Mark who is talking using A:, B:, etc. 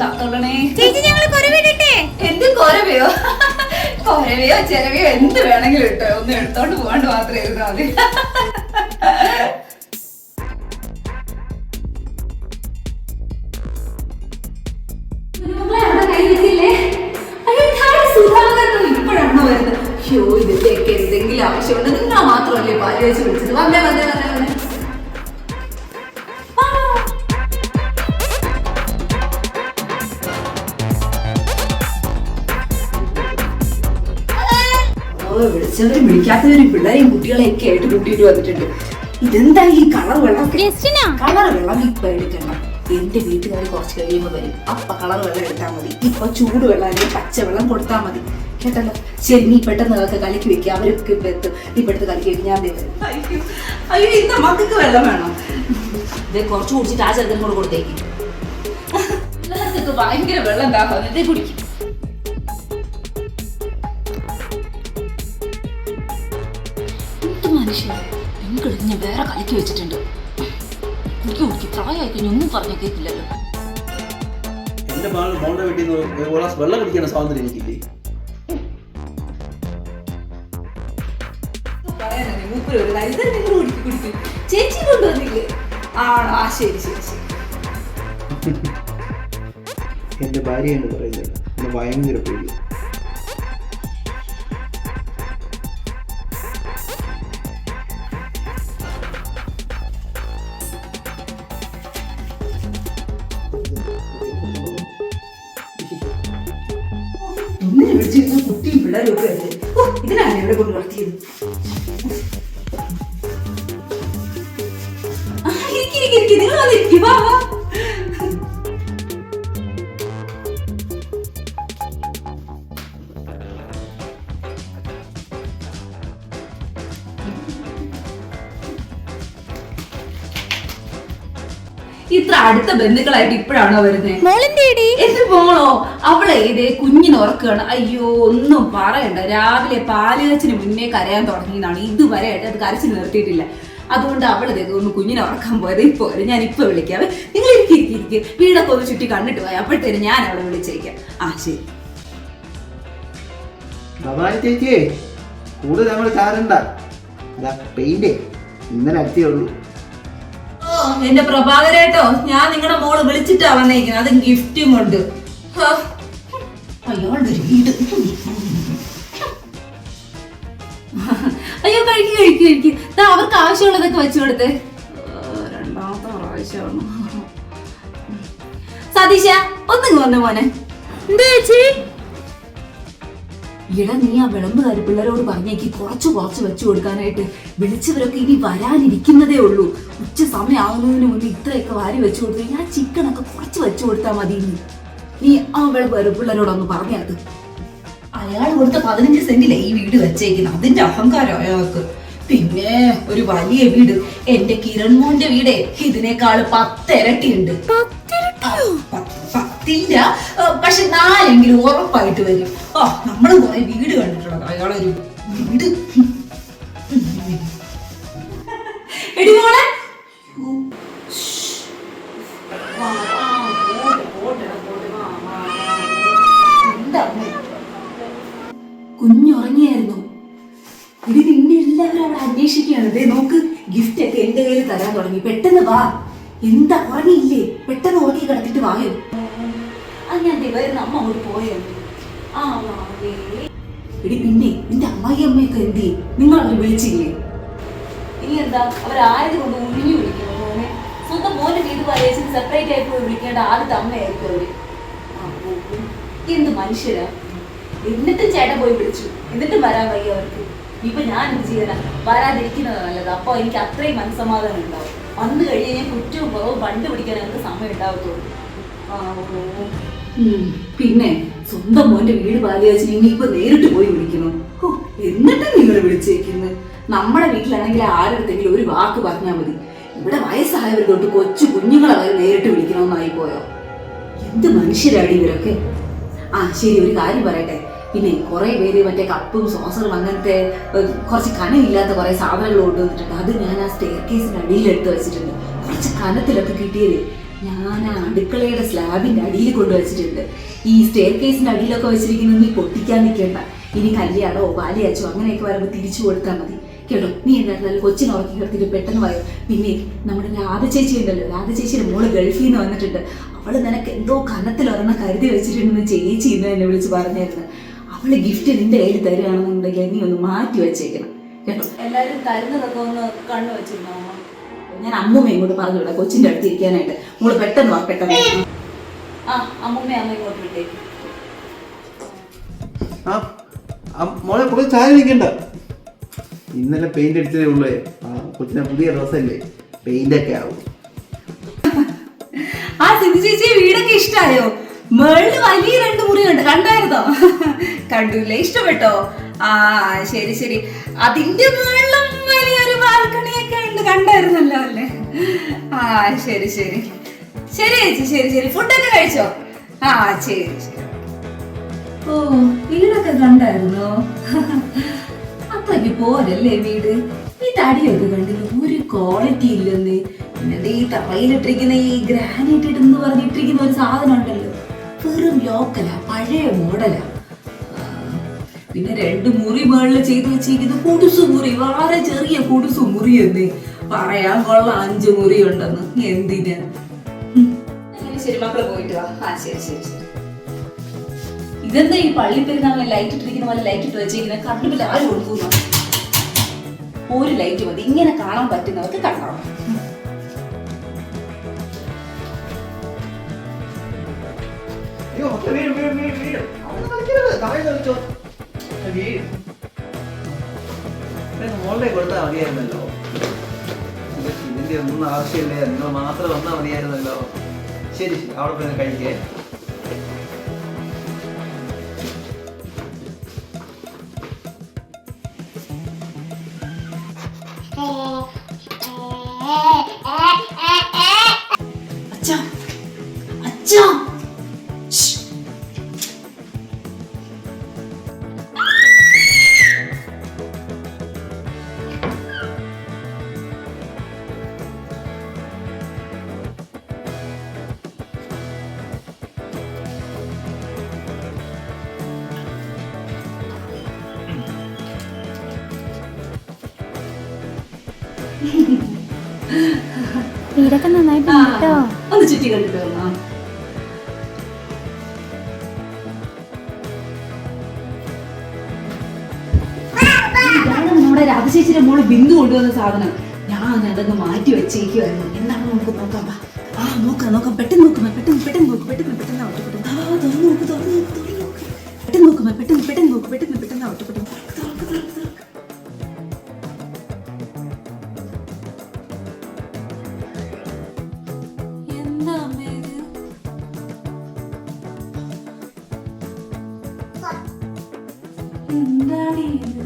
A: കാത്തോളണേ
B: ചേച്ചി. ഞങ്ങൾ കൊരവിടട്ടെ?
A: എന്ത് കൊരവയോ കൊരവയോ ചെലവയോ എന്ത് വേണമെങ്കിലും ഇട്ടോ, ഒന്ന് എടുത്തോണ്ട് പോകാണ്ട് മാത്രമേ ഇരുന്നാ മതി. ഇപ്പോഴാണോ വരുന്നത്? ഷോ ഇതിന്റെയൊക്കെ എന്തെങ്കിലും ആവശ്യമുണ്ട്. നിങ്ങൾ മാത്രമല്ലേ പാല് വെച്ച് വിളിച്ചത്? വന്നേ വന്നേ വന്നേ വന്നേ. വിളിച്ചവരും വിളിക്കാത്തവരും പിള്ളേരെയും കുട്ടികളെയൊക്കെ ആയിട്ട് കൂട്ടിയിട്ട് വന്നിട്ടുണ്ട്. ഇതെന്താ ഈ കളർ വെള്ളം? കളർ വെള്ളം ഇപ്പൊ എടുക്കണം. എന്റെ വീട്ടുകാർ കുറച്ച് കഴിയുമ്പോ വരും. അപ്പൊ കളർ വെള്ളം എടുത്താൽ മതി. ഇപ്പൊ ചൂടുവെള്ളം അല്ലെങ്കിൽ പച്ചവെള്ളം കൊടുത്താൽ മതി. കേട്ടല്ലോ? ശരി, നീ പെട്ടെന്ന് അതൊക്കെ കലക്കി വെക്കുക. അവരൊക്കെ ഇപ്പൊ എത്തും. നീ പെട്ടെന്ന് കലക്കി വെക്കും. ഞാൻ വരും. അയ്യോ, ഇന്ന മക്കൾക്ക് വെള്ളം വേണം. ഇത് കുറച്ച് കുടിച്ചിട്ട് ആ ചെറുക്കൻ കൂടെ കൊടുത്തേക്ക്. ഭയങ്കര വെള്ളം ദാഹം. ഇതേ കുടിക്കും. ഞാൻ വേറെ കലക്കി വെച്ചിട്ടുണ്ട്. എനിക്ക് പ്രായമായി കഴിഞ്ഞ ഒന്നും പറഞ്ഞ കേൾക്കില്ലല്ലോ.
C: എന്റെ മോളുടെ വീട്ടിൽ നിന്ന് വെള്ളം കുടിക്കുന്ന സ്വാതന്ത്ര്യം എനിക്കില്ലേ?
A: ചേച്ചി കൊണ്ടുവന്നില്ലേ? ആണോ? ആ ശരി ശരി ശരി.
C: എന്റെ ഭാര്യ എന്ന് പറയുന്നത് എന്നെ ഭയങ്കര പേടി.
A: കുട്ടിയും പിള്ളേരും ഒക്കെ അല്ലേ? ഇതിനാണ് ഇവിടെ കൊണ്ട് വളർത്തിയത്. നിങ്ങൾ വന്നിരിക്കും. വാ വാ. ഇത്ര അടുത്ത ബന്ധുക്കളായിട്ട് ഇപ്പോഴാണോ വരുന്നത്? എന്റെ മോളോ? അവളെ ഇതേ കുഞ്ഞിന് ഉറക്കുകയാണ്. അയ്യോ, ഒന്നും പറയണ്ട. രാവിലെ പാലുകച്ചിന് മുന്നേ കരയാൻ തുടങ്ങിയതാണ്. ഇതുവരെ ആയിട്ട് അത് കരച്ചിൽ നിർത്തിയിട്ടില്ല. അതുകൊണ്ട് അവളത് ഒന്ന് കുഞ്ഞിനെ ഉറക്കാൻ പോയത്. ഇപ്പൊ വരും. ഞാൻ ഇപ്പൊ വിളിക്കാവേ. നിങ്ങൾ ഇരിക്കും. വീടൊക്കെ ഒന്ന് ചുറ്റി കണ്ടിട്ട് പോയി. അപ്പോഴത്തേനും ഞാൻ അവളെ വിളിച്ചേക്കാം. ആ ശരി.
C: ചേച്ചിയെ കൂടുതൽ നമ്മൾ ചാരണ്ട. പെയിന്റ് ഇന്നലെ അടിച്ചേ ഉള്ളൂ.
A: എന്റെ പ്രഭാകരേട്ടോ, ഞാൻ നിങ്ങളുടെ മോള് വിളിച്ചിട്ടാ വന്നേക്കുന്നത്. അത് ഗിഫ്റ്റും കൊണ്ട്. അയാളുടെ വീട്. അയ്യോ, കഴിക്കും. അവർക്ക് ആവശ്യമുള്ളതൊക്കെ വെച്ചു കൊടുത്തേ. രണ്ടാമത്തെ പ്രാവശ്യമാണ്. സതീശ, ഒന്നിങ്ങ് വന്നു മോനെ. എന്താ ചേച്ചി? ഇട നീ ആ വിളമ്പുകാരി പിള്ളേരോട് പറഞ്ഞേക്ക് കുറച്ച് വെച്ചു കൊടുക്കാനായിട്ട്. വിളിച്ചവരൊക്കെ ഇനി വരാനിരിക്കുന്നതേ ഉള്ളൂ. ഉച്ച സമയം ആവുന്നതിന് മുന്നേ ഇത്രയൊക്കെ വാരി വെച്ചു കൊടുത്തു. ഞാൻ ചിക്കനൊക്കെ കുറച്ച് വെച്ചു കൊടുത്താൽ മതി. നീ ആ വിളമ്പുകാരി പിള്ളേരോടൊന്ന് പറഞ്ഞത്. അയാൾ കൊടുത്ത 15 സെന്റിലെ ഈ വീട് വെച്ചേക്കുന്നത്. അതിന്റെ അഹങ്കാരം അയാൾക്ക്. പിന്നെ ഒരു വലിയ വീട്. എന്റെ കിരൺ മോന്റെ വീടേ ഇതിനേക്കാൾ 10 ഇരട്ടിയുണ്ട്. 10ഇല്ല, പക്ഷെ 4 ഉറപ്പായിട്ട് വരും. നമ്മള് കുറെ വീട് കണ്ടിട്ടുള്ളത്. അയാളൊരു വീട്. എടി മോളെ, കുഞ്ഞുറങ്ങിയായിരുന്നു. ഇത് നിന്നെ എല്ലാവരും അവിടെ അന്വേഷിക്കുകയാണ്. ദേ നോക്ക്, ഗിഫ്റ്റ് ഒക്കെ എന്റെ കയ്യിൽ തരാൻ തുടങ്ങി. പെട്ടെന്ന് വാ. എന്താ ഉറങ്ങിയില്ലേ? പെട്ടെന്ന് ഉറങ്ങി കിടത്തിട്ട് വായോ. ഞാൻ വരുന്ന അമ്മ അങ്ങോട്ട് പോയോ? എടി പിന്നെ നിന്റെ അമ്മായി അമ്മയൊക്കെ എന്ത് ചെയ്യും? നിങ്ങൾ അവര് വിളിച്ചില്ലേ? ഇനി എന്താ അവരായത് കൊണ്ട് ഉഴിഞ്ഞു വിളിക്കുന്നു മോനെ. സ്വന്തം മോന്റെ വീട് പറയേച്ചിട്ട് സെപ്പറേറ്റ് ആയിട്ട് പോയി വിളിക്കേണ്ട ആദ്യത്തെ അമ്മയായിരിക്കും അവര്. എന്ത് മനുഷ്യരാ. എന്നിട്ടും ചേട്ടൻ പോയി വിളിച്ചു. എന്നിട്ടും വരാൻ വയ്യ അവർക്ക്. ഇപ്പൊ ഞാൻ എന്ത് ചെയ്യാനാ? വരാതിരിക്കുന്നത് നല്ലത്. അപ്പൊ എനിക്ക് അത്രയും മനസ്സമാധാനം ഉണ്ടാവും. വന്നു കഴിഞ്ഞാൽ കുറ്റവും കുറവും കണ്ടുപിടിക്കാൻ എനിക്ക് സമയം ഉണ്ടാവത്തുള്ളൂ. പിന്നെ സ്വന്തം മോന്റെ വീട് പാലിയാച്ച് നിങ്ങൾ ഇപ്പൊ നേരിട്ട് പോയി വിളിക്കണം. എന്നിട്ട് നിങ്ങൾ വിളിച്ചേക്കുന്നത്. നമ്മുടെ വീട്ടിലാണെങ്കിൽ ആരെടുത്തെങ്കിലും ഒരു വാക്ക് പറഞ്ഞാൽ മതി. ഇവിടെ വയസ്സായവർ തൊട്ട് കൊച്ചു കുഞ്ഞുങ്ങളെ വരെ നേരിട്ട് വിളിക്കണമെന്നായി പോയോ? എന്ത് മനുഷ്യരാടി ഇവരൊക്കെ. ശരി, ഒരു കാര്യം പറയട്ടെ. പിന്നെ കുറെ പേര് മറ്റേ കപ്പും സോസറും അങ്ങനത്തെ കുറച്ച് കനമില്ലാത്ത കുറെ സാധനങ്ങൾ കൊണ്ടുവന്നിട്ടുണ്ട്. അത് ഞാൻ ആ സ്റ്റെയർ കേസിന്റെ അടിയിൽ എടുത്ത് വെച്ചിട്ടുണ്ട്. കുറച്ച് കനത്തിലൊക്കെ കിട്ടിയത്. ഞാൻ അടുക്കളയുടെ സ്ലാബിന്റെ അടിയിൽ കൊണ്ടുവച്ചിട്ടുണ്ട്. ഈ സ്റ്റെയർ കേസിന്റെ അടിയിലൊക്കെ വെച്ചിരിക്കുന്നത് നീ പൊട്ടിക്കാൻ നിൽക്കേണ്ട. ഇനി കല്യാണോ പാലിയാച്ചോ അങ്ങനെയൊക്കെ വരുമ്പോൾ തിരിച്ചു കൊടുത്താൽ മതി കേട്ടോ. നീ എന്തായിരുന്നാലും കൊച്ചിനെ ഉറക്കി കിടത്തിട്ട് പെട്ടെന്ന് വായോ. പിന്നെ നമ്മുടെ രാധ ചേച്ചി ഉണ്ടല്ലോ, രാധ ചേച്ചിയുടെ മോള് ഗൾഫിൽ നിന്ന് വന്നിട്ടുണ്ട്. അവള് നിനക്ക് എന്തോ കനത്തിൽ ഒരെണ്ണം കരുതി വെച്ചിട്ടുണ്ടെന്ന് ചേച്ചി ഇന്ന് എന്നെ വിളിച്ച് പറഞ്ഞായിരുന്നു. അവള് ഗിഫ്റ്റ് നിന്റെ കയ്യിൽ തരികയാണെന്നുണ്ടെങ്കിൽ നീ ഒന്ന് മാറ്റി വെച്ചേക്കണം കേട്ടോ. എല്ലാവരും തരുന്നതൊക്കെ ഒന്ന് കണ്ണു വെച്ചിരുന്നോ? ഞാൻ അമ്മൂമ്മ ഇങ്ങോട്ട് പറഞ്ഞു വിടാം കൊച്ചിന്റെ അടുത്ത് ഇരിക്കാനായിട്ട്. മോള് പെട്ടെന്ന് വാ, പെട്ടെന്ന്. ആ അമ്മൂമ്മ അമ്മ ഇങ്ങോട്ട് വിട്ടേക്ക്.
C: മോളെ കുറച്ച് ചായ വയ്ക്കണ്ട. ഇന്നലെ പെയിന്റ് അടിച്ചതേ ഉള്ളേ. കൊച്ചിനെ പുതിയ ഡ്രസ്സല്ലേ, പെയിന്റ് ഒക്കെ ആവും.
A: ആ സിന്ധു ചേച്ചി വീടൊക്കെ ഇഷ്ടായോ? മേളില് വലിയ 2 മുറിയുണ്ട്, കണ്ടായിരുന്നോ? കണ്ടൂല്ലേ? ഇഷ്ടപ്പെട്ടോ? ആ ശരി ശരി. അതിന്റെ മേളിലും വലിയൊരു ബാൽക്കണിയൊക്കെ ഉണ്ട്, കണ്ടായിരുന്നല്ലോ അല്ലേ? ആ ശരി ശരി ശരി ചേച്ചി, ശരി ശരി. ഫുഡൊക്കെ കഴിച്ചോ? ആ ശരി ശരി. ഓ വീടൊക്കെ കണ്ടായിരുന്നോ? അത്രയ്ക്ക് പോരല്ലേ വീട്? ഈ തടിയൊക്കെ കണ്ടില്ല, ഒരു ക്വാളിറ്റി ഇല്ലെന്ന്. പിന്നെ ഈ തറയിലിട്ടിരിക്കുന്ന ഈ ഗ്രാനൈറ്റ് ഇട്ടെന്ന് പറഞ്ഞിട്ടിരിക്കുന്ന ഒരു സാധനം ഉണ്ടല്ലോ, വെറും ലോക്കലാ, പഴയ മോഡലാ. പിന്നെ 2 മുറി മേളിൽ ചെയ്തു വെച്ചിരിക്കുന്ന കുടുസു മുറി, വളരെ ചെറിയ കുടുസു മുറി എന്ന് പറയാൻ കൊള്ളാം. 5 മുറി ഉണ്ടെന്ന്. എന്തിനാ? ശരി മക്കള് പോയിട്ട് വാ. ആ ശരി ശരി ശരി. ഇതെന്താ ഈ പള്ളി പെരുന്നാളിന് ലൈറ്റ് ഇട്ടിരിക്കുന്ന പോലെ ലൈറ്റ് ഇട്ട് വെച്ചിരിക്കുന്ന? കറണ്ട് ബില്ല് ആര് കൊടുക്കുന്നു? ഒരു ലൈറ്റ് മതി, ഇങ്ങനെ കാണാൻ പറ്റുന്നവർക്ക് കണ്ടോളാം.
C: മോളുടെ കൊടുത്താൽ മതിയായിരുന്നല്ലോ. ഇതിന്റെ ഒന്നും ആവശ്യമില്ല, നിങ്ങൾ മാത്രം വന്നാൽ മതിയായിരുന്നല്ലോ. ശരി ശരി, അവിടെ പോയി കഴിക്കേ.
A: അച്ഛാ അച്ഛാ,
B: വീടൊക്കെ നന്നായിട്ടുണ്ട് കേട്ടോ.
A: ഒന്ന് ചുറ്റി കണ്ടിട്ട് വന്നോ. നമ്മുടെ രാധശേച്ചിയുടെ മോള് ബിന്ദു കൊണ്ടുവന്ന സാധനം. ഞാൻ അതങ്ങ് മാറ്റി വെച്ചേക്കുമായിരുന്നു. എന്താണ് നമുക്ക് നോക്കാം. ആ നോക്കാം നോക്കാം. പെട്ടെന്ന് നോക്കുമ്പോ പെട്ടെന്ന് പെട്ടെന്ന് നോക്ക്, പെട്ടെന്ന് പെട്ടെന്ന് ഒറ്റപ്പെട്ടു. തുറന്നു നോക്ക്, തുറന്നു നോക്ക്, തുറന്നു നോക്ക്. പെട്ടെന്ന് നോക്കുമ്പോ പെട്ടെന്ന് പെട്ടെന്ന് നോക്ക്, പെട്ടെന്ന് പെട്ടെന്ന് ഒറ്റപ്പെട്ടു. എന്താ അമ്മേ ഇത്? എന്താണ് ഇത്?